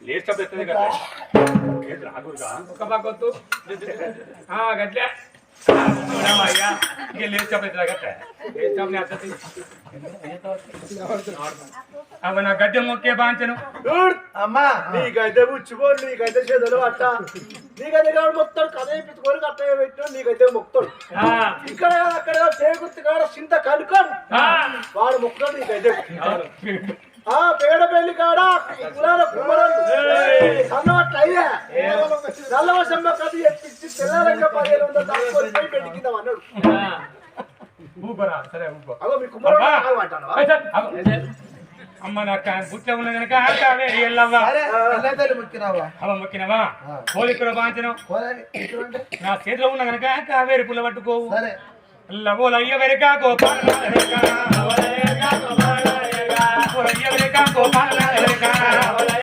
లేచి ఎత్తది కదా ఒక పక్కొద్దు గట్లే అయ్యా ఇక లేచి చెప్పేది గట్ట అవ నా గడ్డ మొక్కే బాంచను అమ్మా నీకైతే ఉచ్చిపో నీకైతే చేతులు అట్ట నీకైతే కాడు మొత్తం కథ పెట్టుకొని కట్ట పెట్టిన నీకైతే మొక్తాడు ఇక్కడ అక్కడ చేకూర్తి కాడ చింత కనుకొని వాడు మొక్కడు నీకైతే పేడ పెళ్లి కాడ కులాల కుమ్మరాలు సన్నవట్ల అయ్యా నల్లవశంలో కథ ఎప్పించి తెల్లారంగా 1500 దాచుకొని పోయి పెళ్లి కింద అన్నాడు సరే అగో మీ కుమ్మరాలు అంటాను అమ్మ నాకు బుట్ట ఉన్న కనుక కావేరి ఎల్లవ్వా అవ మొక్కినవా కోలిక్కడ బాంచను నా చేతిలో ఉన్న కనుక కావేరి పుల్ల పట్టుకోవు లవోల అయ్య వెరక గోపాల